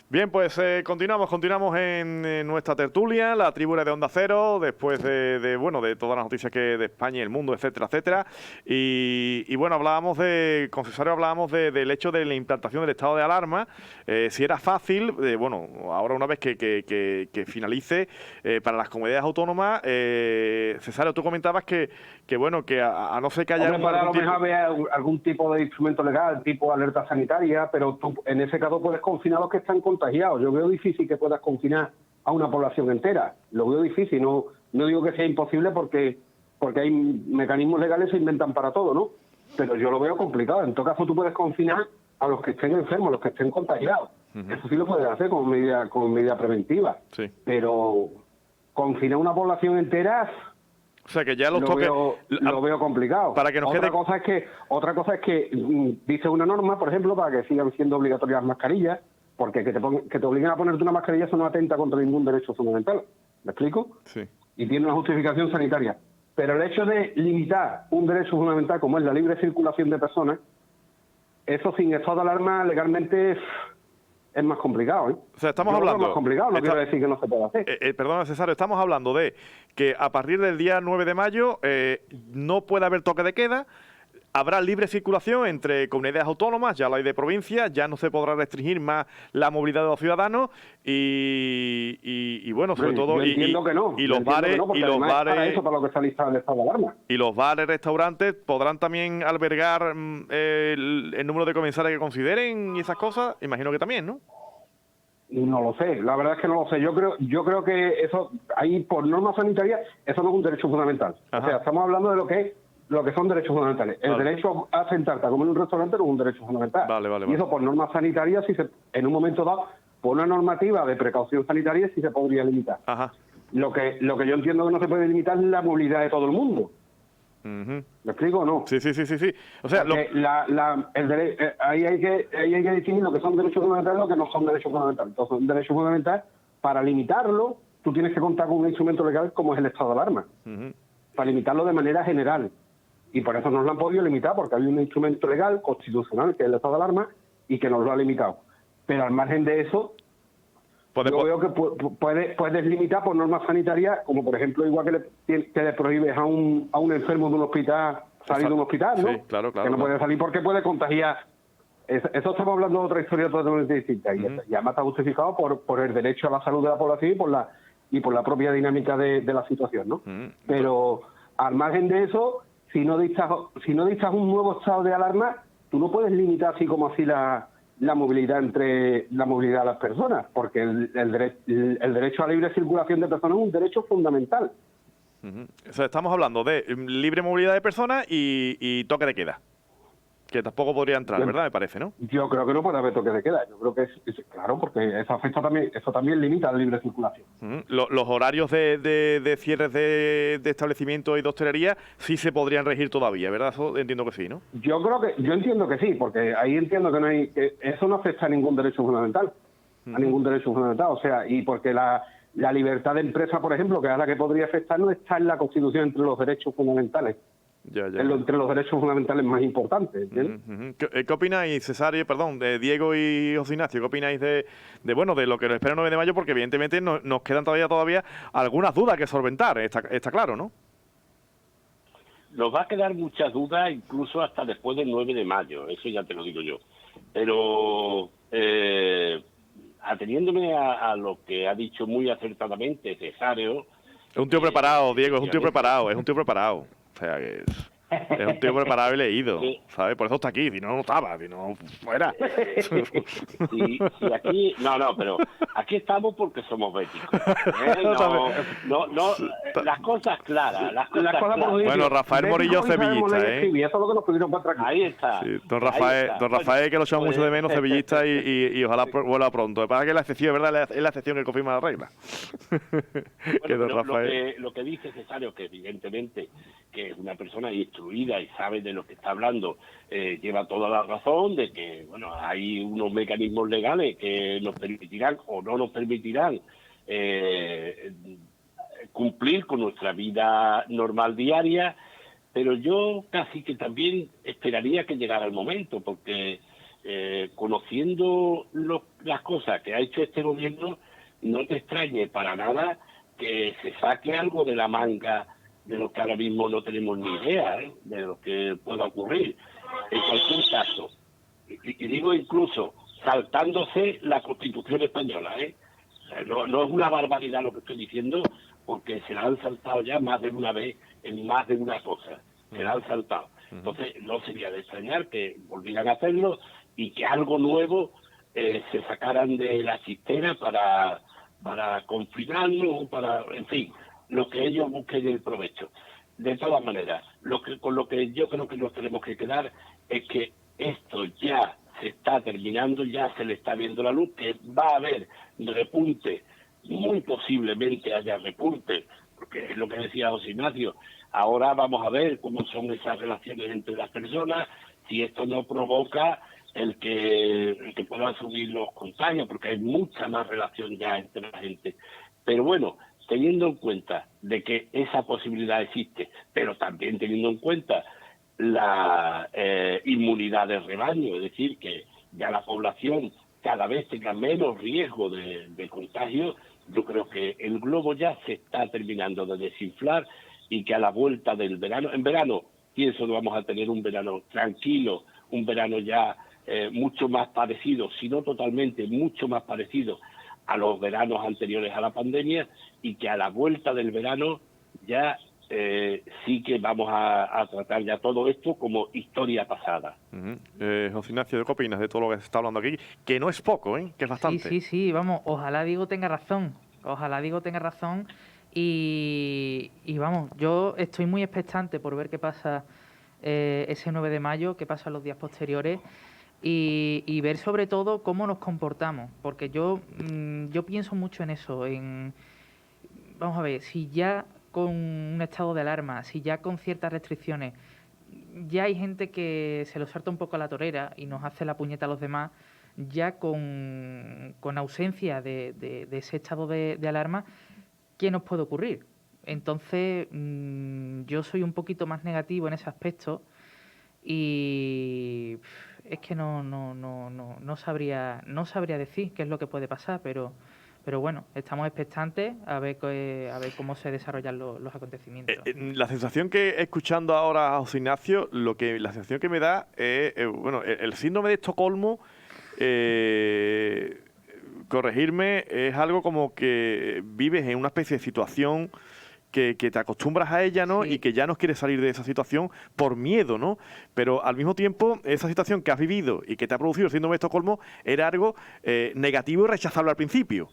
Bien, pues continuamos en nuestra tertulia, la tribuna de Onda Cero, después de todas las noticias que de España y el mundo, etcétera, etcétera. Y bueno, con Cesario hablábamos del hecho de la implantación del estado de alarma, si era fácil, ahora una vez que finalice, para las comunidades autónomas, Cesario, tú comentabas que a no ser que haya... Hombre, para a lo mejor haber algún tipo de instrumento legal, tipo alerta sanitaria, pero tú en ese caso puedes confinar a los que están contagiados. Yo veo difícil que puedas confinar a una población entera. Lo veo difícil, no digo que sea imposible porque hay mecanismos legales que se inventan para todo, ¿no? Pero yo lo veo complicado. En todo caso, tú puedes confinar a los que estén enfermos, a los que estén contagiados. Eso sí lo puedes hacer como medida preventiva. Sí. Pero confinar a una población entera... O sea, que ya los toques... Lo veo complicado. Para que nos otra cosa es que dice una norma, por ejemplo, para que sigan siendo obligatorias las mascarillas, porque que te obliguen a ponerte una mascarilla eso no atenta contra ningún derecho fundamental. ¿Me explico? Sí. Y tiene una justificación sanitaria. Pero el hecho de limitar un derecho fundamental como es la libre circulación de personas, eso sin estado de alarma legalmente es más complicado, ¿eh? O sea, estamos hablando... Es más complicado, no quiero decir que no se pueda hacer. Perdona, Cesario, estamos hablando de que a partir del día 9 de mayo no puede haber toque de queda, habrá libre circulación entre comunidades autónomas, ya lo hay de provincias, ya no se podrá restringir más la movilidad de los ciudadanos y bueno, sobre todo... Yo entiendo que no. Y los bares... para eso, para lo que se ha listado el estado de alarma. Y los bares, restaurantes, ¿podrán también albergar el número de comensales que consideren y esas cosas? Imagino que también, ¿no? No lo sé, la verdad es que no lo sé. Yo creo que eso, ahí por norma sanitaria, eso no es un derecho fundamental. Ajá. O sea, estamos hablando de lo que son derechos fundamentales. El derecho a sentarte a comer en un restaurante no es un derecho fundamental. Vale. Y eso por norma sanitaria, en un momento dado, por una normativa de precaución sanitaria, sí se podría limitar. Ajá. Lo que yo entiendo que no se puede limitar es la movilidad de todo el mundo. ¿Me explico o no? Sí. O sea, ahí hay que distinguir lo que son derechos fundamentales y lo que no son derechos fundamentales. Entonces, un derecho fundamental, para limitarlo, tú tienes que contar con un instrumento legal como es el estado de alarma. Para limitarlo de manera general. Y por eso nos lo han podido limitar, porque hay un instrumento legal constitucional, que es el estado de alarma, y que nos lo ha limitado. Pero al margen de eso... Yo veo que puedes limitar por normas sanitarias, como por ejemplo, igual que le prohíbes a un enfermo de un hospital salir de un hospital, ¿no? Sí, claro. Que no puede salir porque puede contagiar. Eso estamos hablando de otra historia totalmente distinta. Y además está justificado por el derecho a la salud de la población y por la propia dinámica de la situación, ¿no? Pero al margen de eso, si no dictas un nuevo estado de alarma, tú no puedes limitar así como así la movilidad de las personas, porque el derecho a libre circulación de personas es un derecho fundamental. O sea, estamos hablando de libre movilidad de personas y toque de queda, que tampoco podría entrar, ¿verdad? Me parece, ¿no? Yo creo que no puede haber toque de queda. Yo creo que es claro, porque eso también limita la libre circulación. Los horarios de cierres de establecimientos y de hostelería sí se podrían regir todavía, ¿verdad? Eso entiendo que sí, ¿no? Yo entiendo que sí, porque ahí entiendo que eso no afecta a ningún derecho fundamental, o sea, y porque la libertad de empresa, por ejemplo, que es la que podría afectar, no está en la Constitución entre los derechos fundamentales. Entre los derechos fundamentales más importantes, ¿entiendes? ¿Qué opináis, Cesario, de Diego y José Ignacio? ¿Qué opináis de lo que nos espera el 9 de mayo? Porque evidentemente nos quedan todavía algunas dudas que solventar, está claro, ¿no? Nos va a quedar muchas dudas, incluso hasta después del 9 de mayo, eso ya te lo digo yo. Pero ateniéndome a lo que ha dicho muy acertadamente Cesario... Es un tío preparado, Diego, es un tío preparado. O sea, que es un tío preparado y leído, ¿sabes? Por eso está aquí, si no estaba, si no fuera. Sí, aquí, pero aquí estamos porque somos béticos. Las cosas claras. Bueno, Rafael Morillo sevillista, eso es lo que nos pudieron para aquí. Ahí está. Sí, don Rafael, que lo echamos mucho de menos, sevillista y ojalá vuelva pronto. Lo que pasa es que la excepción, ¿verdad? Es la excepción que confirma la regla. Lo que dice Cesario, que evidentemente que es una persona instruida y sabe de lo que está hablando, lleva toda la razón de que hay unos mecanismos legales que nos permitirán o no nos permitirán cumplir con nuestra vida normal diaria, pero yo casi que también esperaría que llegara el momento, porque conociendo las cosas que ha hecho este gobierno, no te extrañe para nada que se saque algo de la manga de lo que ahora mismo no tenemos ni idea, de lo que pueda ocurrir. En cualquier caso, y digo incluso saltándose la Constitución española, no es una barbaridad lo que estoy diciendo, porque se la han saltado ya más de una vez en más de una cosa, se la han saltado. Entonces no sería de extrañar que volvieran a hacerlo y que algo nuevo se sacaran de la chistera para confinarnos, en fin, lo que ellos busquen el provecho. De todas maneras, con lo que yo creo que nos tenemos que quedar es que esto ya se está terminando, ya se le está viendo la luz, que va a haber repunte, muy posiblemente haya repunte, porque es lo que decía José Ignacio. Ahora vamos a ver cómo son esas relaciones entre las personas, si esto no provoca el que puedan subir los contagios, porque hay mucha más relación ya entre la gente. Pero bueno, teniendo en cuenta de que esa posibilidad existe, pero también teniendo en cuenta la inmunidad de rebaño, es decir, que ya la población cada vez tenga menos riesgo de contagio, yo creo que el globo ya se está terminando de desinflar y que a la vuelta del verano, en verano pienso que vamos a tener un verano tranquilo, un verano ya mucho más parecido, si no totalmente, mucho más parecido a los veranos anteriores a la pandemia, y que a la vuelta del verano ya sí que vamos a tratar ya todo esto como historia pasada. José Ignacio, ¿qué opinas de todo lo que se está hablando aquí? Que no es poco, que es bastante. Sí, vamos, ojalá Diego tenga razón, y vamos, yo estoy muy expectante por ver qué pasa ese 9 de mayo, qué pasa en los días posteriores, y ver sobre todo cómo nos comportamos, porque yo pienso mucho en eso, vamos a ver, si ya con un estado de alarma, si ya con ciertas restricciones, ya hay gente que se lo salta un poco a la torera y nos hace la puñeta a los demás, ya con ausencia de ese estado de alarma, ¿qué nos puede ocurrir? Entonces, yo soy un poquito más negativo en ese aspecto y es que no sabría decir qué es lo que puede pasar, pero bueno, estamos expectantes a ver cómo se desarrollan los acontecimientos. La sensación que, escuchando ahora a José Ignacio, la sensación que me da es, el síndrome de Estocolmo, corregirme, es algo como que vives en una especie de situación que te acostumbras a ella, ¿no? Sí. Y que ya no quieres salir de esa situación por miedo, ¿no? Pero al mismo tiempo, esa situación que has vivido y que te ha producido el síndrome de Estocolmo era algo negativo y rechazable al principio.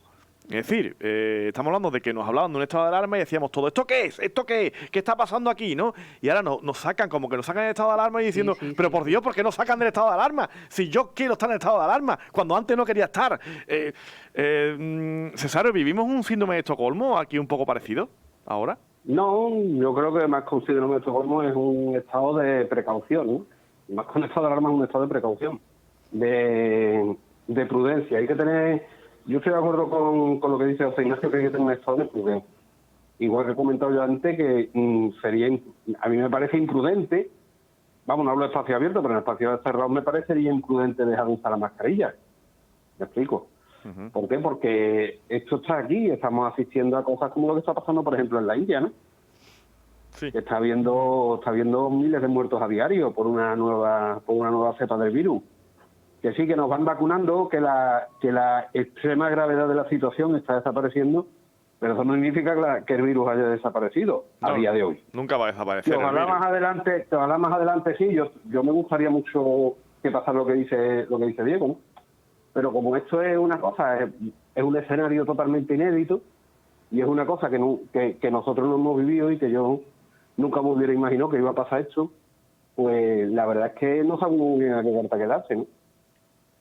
Es decir, estamos hablando de que nos hablaban de un estado de alarma y decíamos todo, ¿esto qué es? ¿Esto qué es? ¿Qué está pasando aquí? ¿No? Y ahora nos sacan del estado de alarma y diciendo, pero por Dios, ¿por qué nos sacan del estado de alarma? Si yo quiero estar en el estado de alarma, cuando antes no quería estar. Cesario, ¿vivimos un síndrome de Estocolmo aquí un poco parecido ahora? No, yo creo que más que un síndrome de Estocolmo es un estado de precaución, ¿no? Y más que un estado de alarma es un estado de precaución, de prudencia. Hay que tener... Yo estoy de acuerdo con lo que dice José Ignacio, que hay que tener un estado de prudencia. Igual que he comentado yo antes, que a mí me parece imprudente, vamos, no hablo de espacio abierto, pero en espacio cerrado me parecería imprudente dejar de usar la mascarilla. ¿Me explico? Uh-huh. ¿Por qué? Porque esto está aquí, estamos asistiendo a cosas como lo que está pasando, por ejemplo, en la India, ¿no? Sí. Está habiendo miles de muertos a diario por una nueva cepa del virus. Que sí, que nos van vacunando, que la extrema gravedad de la situación está desapareciendo, pero eso no significa que el virus haya desaparecido a día de hoy. Nunca va a desaparecer. Ojalá más adelante sí, yo me gustaría mucho que pasara lo que dice Diego, ¿no? Pero como esto es una cosa, es un escenario totalmente inédito y es una cosa que nosotros no hemos vivido y que yo nunca me hubiera imaginado que iba a pasar esto, pues la verdad es que no sabemos muy bien a qué carta quedarse, ¿no?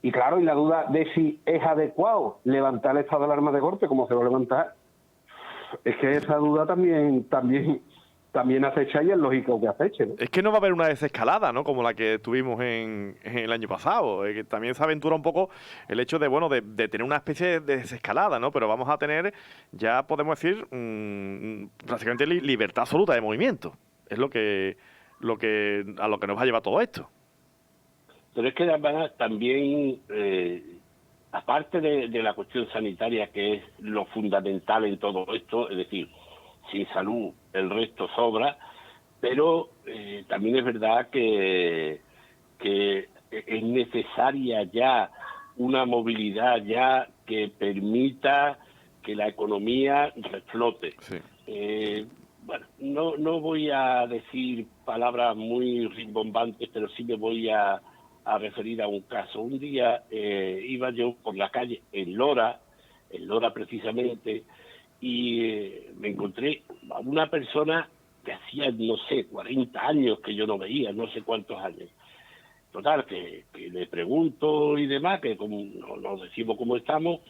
Y claro, y la duda de si es adecuado levantar el estado de alarma de golpe, como se va a levantar, es que esa duda también acecha y es lógico que aceche, ¿no? Es que no va a haber una desescalada, ¿no? Como la que tuvimos en el año pasado. Que también se aventura un poco el hecho de tener una especie de desescalada, ¿no? Pero vamos a tener, ya podemos decir, prácticamente libertad absoluta de movimiento. Es a lo que nos va a llevar todo esto. Pero es que además también, aparte de la cuestión sanitaria, que es lo fundamental en todo esto, es decir, sin salud el resto sobra, pero también es verdad que es necesaria ya una movilidad ya que permita que la economía reflote. Sí. Bueno, no voy a decir palabras muy rimbombantes, pero sí me voy a referir a un caso. Un día iba yo por la calle en Lora precisamente, y me encontré a una persona que hacía, no sé, 40 años que yo no veía, no sé cuántos años. Total, que le pregunto y demás, que como nos decimos cómo estamos,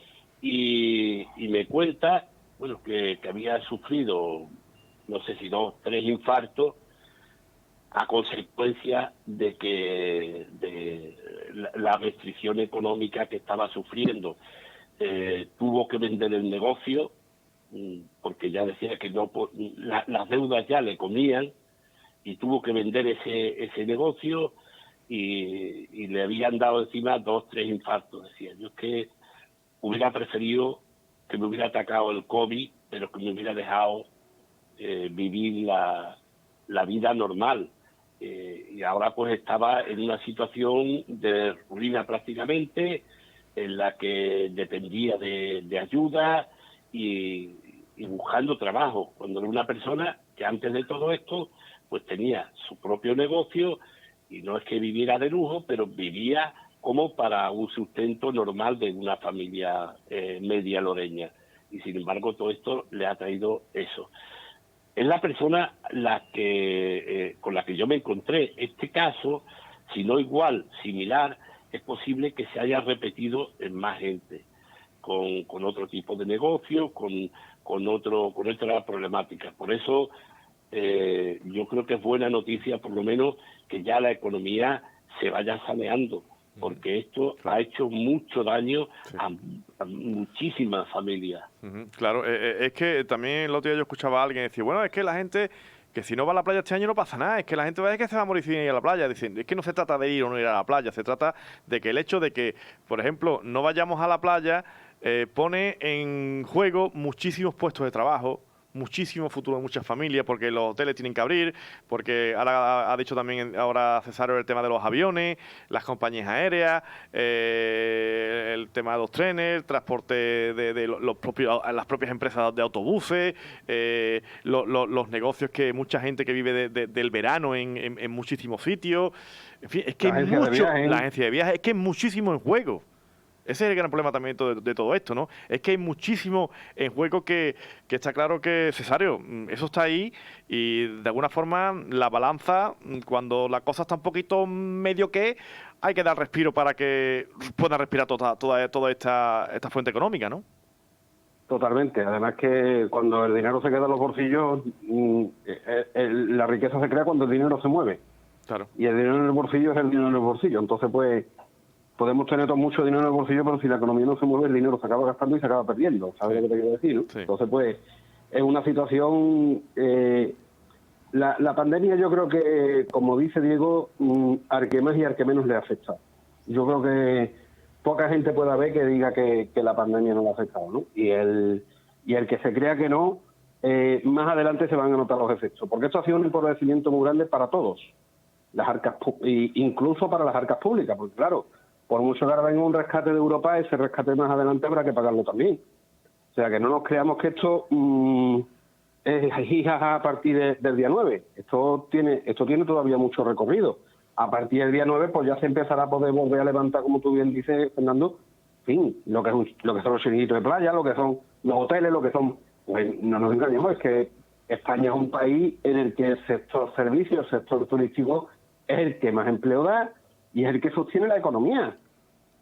y me cuenta, bueno, que había sufrido, no sé si 2, 3 infartos, a consecuencia de la restricción económica que estaba sufriendo. Tuvo que vender el negocio, porque ya decía que no, las deudas ya le comían, y tuvo que vender ese negocio, y le habían dado encima 2, 3 infartos. Decía, yo es que hubiera preferido que me hubiera atacado el COVID, pero que me hubiera dejado vivir la vida normal. Y ahora pues estaba en una situación de ruina prácticamente, en la que dependía de ayuda y buscando trabajo, cuando era una persona que antes de todo esto pues tenía su propio negocio, y no es que viviera de lujo, pero vivía como para un sustento normal de una familia media loreña. Y sin embargo todo esto le ha traído eso. Es la persona con la que yo me encontré. Este caso, si no igual, similar, es posible que se haya repetido en más gente, con otro tipo de negocio, con otra problemática. Por eso yo creo que es buena noticia, por lo menos, que ya la economía se vaya saneando, porque esto ha hecho mucho daño a muchísimas familias. Claro, es que también el otro día yo escuchaba a alguien decir, bueno, es que la gente, que si no va a la playa este año no pasa nada, es que la gente va a decir que se va a morir sin ir a la playa, diciendo, es que no se trata de ir o no ir a la playa, se trata de que el hecho de que, por ejemplo, no vayamos a la playa pone en juego muchísimos puestos de trabajo, muchísimo futuro de muchas familias, porque los hoteles tienen que abrir, porque ahora ha dicho también ahora Cesario el tema de los aviones, las compañías aéreas, el tema de los trenes, transporte de las propias empresas de autobuses, los negocios que mucha gente que vive del verano en muchísimos sitios. En fin, es que hay mucho, la agencia de viajes, es que hay muchísimo en juego. Ese es el gran problema también de todo esto, ¿no? Es que hay muchísimo en juego que está claro que, Cesario, eso está ahí, y de alguna forma la balanza, cuando la cosa está un poquito medio que, hay que dar respiro para que pueda respirar toda esta fuente económica, ¿no? Totalmente. Además que cuando el dinero se queda en los bolsillos, la riqueza se crea cuando el dinero se mueve. Claro. Y el dinero en el bolsillo es el dinero en el bolsillo. Entonces, pues, podemos tener mucho dinero en el bolsillo, pero si la economía no se mueve, el dinero se acaba gastando y se acaba perdiendo. ¿Sabes lo que te quiero decir, no? Sí. Entonces, pues, es una situación... la pandemia, yo creo que, como dice Diego, al que más y al que menos le afecta. Yo creo que poca gente pueda ver que diga que la pandemia no le ha afectado, ¿no? Y el que se crea que no, más adelante se van a notar los efectos. Porque esto ha sido un empobrecimiento muy grande para todos, las arcas, incluso para las arcas públicas, porque claro, por mucho que ahora venga un rescate de Europa, ese rescate más adelante habrá que pagarlo también. O sea, que no nos creamos que esto es a partir del día 9. Esto tiene todavía mucho recorrido. A partir del día 9, pues ya se empezará a poder volver a levantar, como tú bien dices, Fernando, en fin, lo que son los chiringuitos de playa, lo que son los hoteles, lo que son... Pues no nos engañemos, es que España es un país en el que el sector servicios, el sector turístico, es el que más empleo da y es el que sostiene la economía.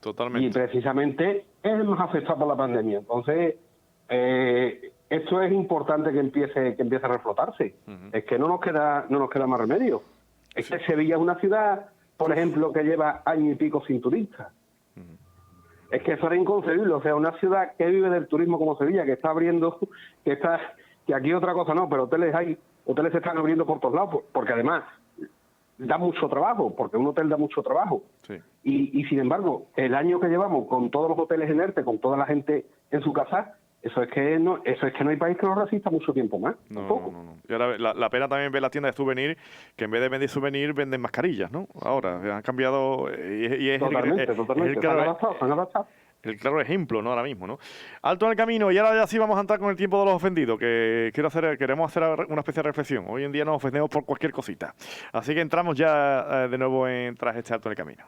Totalmente. Y precisamente es el más afectado por la pandemia. Entonces, esto es importante que empiece a reflotarse. Es que no nos queda más remedio. Es que Sevilla es una ciudad, por ejemplo, que lleva año y pico sin turistas. Es que eso era inconcebible. O sea, una ciudad que vive del turismo como Sevilla, que está abriendo, que aquí otra cosa no, pero hoteles se están abriendo por todos lados, porque además da mucho trabajo, porque un hotel da mucho trabajo. Sí. Y sin embargo, el año que llevamos con todos los hoteles en ERTE, con toda la gente en su casa, eso es que no hay país que no resista mucho tiempo más. Tampoco. No. Y ahora la pena también ver las tiendas de souvenir, que en vez de vender souvenir venden mascarillas, ¿no? Ahora han cambiado y es Totalmente. Se han adaptado. el claro ejemplo, ¿no? Ahora mismo, ¿no? Alto en el camino, y ahora ya sí vamos a entrar con el tiempo de los ofendidos, que queremos hacer una especie de reflexión. Hoy en día nos ofendemos por cualquier cosita. Así que entramos ya de nuevo tras este alto en el camino.